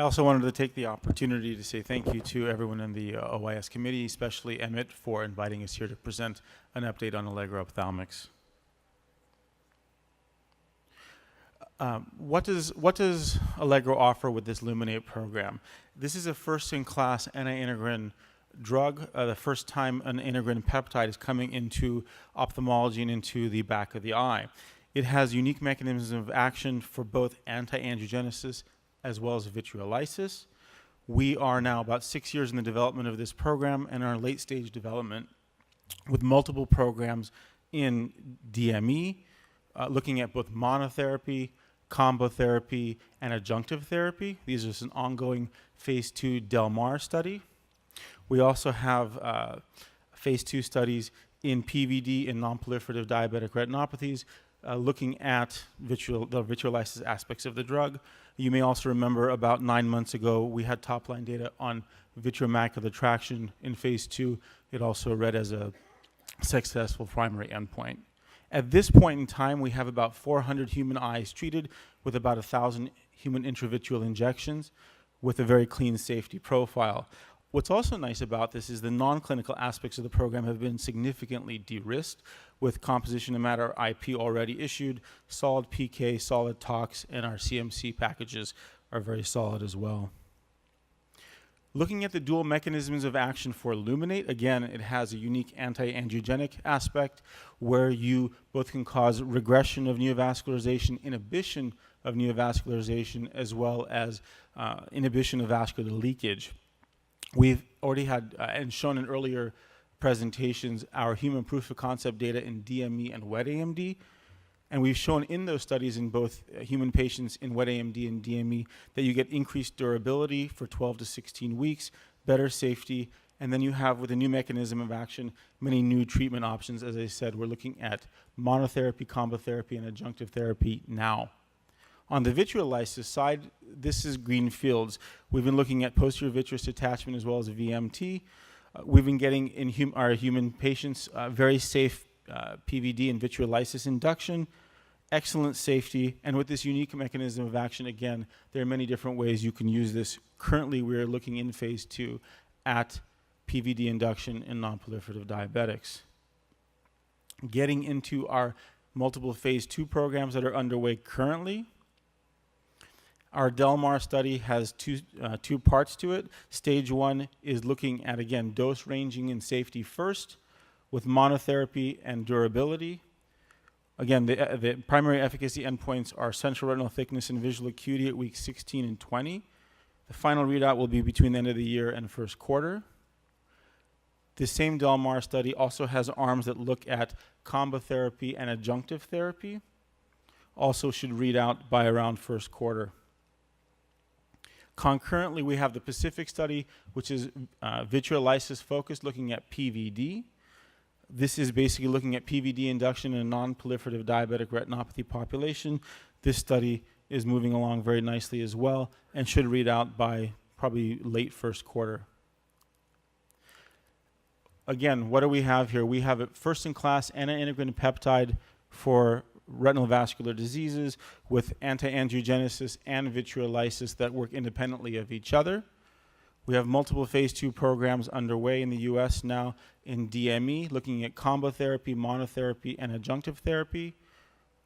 I also wanted to take the opportunity to say thank you to everyone in the OIS committee, especially Emmett, for inviting us here to present an update on Allegro Ophthalmics. What does Allegro offer with this Luminate program? This is a first-in-class anti-integrin drug, the first time an integrin peptide is coming into ophthalmology and into the back of the eye. It has unique mechanisms of action for both anti-angiogenesis as well as vitreolysis. We are now about 6 years in the development of this program and are in late-stage development with multiple programs in DME, looking at both monotherapy, combo therapy, and adjunctive therapy. These are some ongoing Phase II Delmar study. We also have Phase II studies in PVD and non-proliferative diabetic retinopathies, looking at the vitreolysis aspects of the drug. You may also remember about 9 months ago, we had top-line data on vitreomacular traction in Phase II. It also read as a successful primary endpoint. At this point in time, we have about 400 human eyes treated with about 1,000 human intravitreal injections with a very clean safety profile. What's also nice about this is the non-clinical aspects of the program have been significantly de-risked with composition of matter IP already issued, solid PK, solid tox, and our CMC packages are very solid as well. Looking at the dual mechanisms of action for Luminate, again, it has a unique anti-angiogenic aspect where you both can cause regression of neovascularization, inhibition of neovascularization, as well as inhibition of vascular leakage. We've already had and shown in earlier presentations our human proof of concept data in DME and wet AMD. And we've shown in those studies in both human patients in wet AMD and DME that you get increased durability for 12 to 16 weeks, better safety, and then you have, with a new mechanism of action, many new treatment options. As I said, we're looking at monotherapy, combo therapy, and adjunctive therapy now. On the vitreolysis side, this is green fields. We've been looking at posterior vitreous detachment as well as VMT. We've been getting in our human patients very safe PVD and vitreolysis induction, excellent safety, and with this unique mechanism of action, again, there are many different ways you can use this. Currently, we're looking in Phase II at PVD induction in non-proliferative diabetics. Getting into our multiple Phase II programs that are underway currently, our Delmar study has two parts to it. Stage 1 is looking at, again, dose ranging and safety first with monotherapy and durability. Again, the primary efficacy endpoints are central retinal thickness and visual acuity at weeks 16 and 20. The final readout will be between the end of the year and first quarter. The same Delmar study also has arms that look at combo therapy and adjunctive therapy. Also should read out by around first quarter. Concurrently, we have the Pacific study, which is vitreolysis focused, looking at PVD. This is basically looking at PVD induction in a non-proliferative diabetic retinopathy population. This study is moving along very nicely as well and should read out by probably late first quarter. Again, what do we have here? We have a first-in-class anti-integrin peptide for retinal vascular diseases with anti-angiogenesis and vitreolysis that work independently of each other. We have multiple Phase II programs underway in the US now in DME, looking at combo therapy, monotherapy, and adjunctive therapy.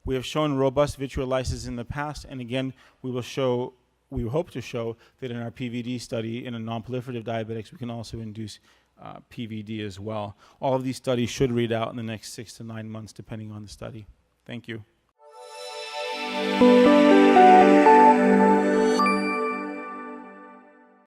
We have shown robust vitreolysis in the past, and again, we hope to show that in our PVD study in a non-proliferative diabetics, we can also induce PVD as well. All of these studies should read out in the next 6 to 9 months, depending on the study. Thank you.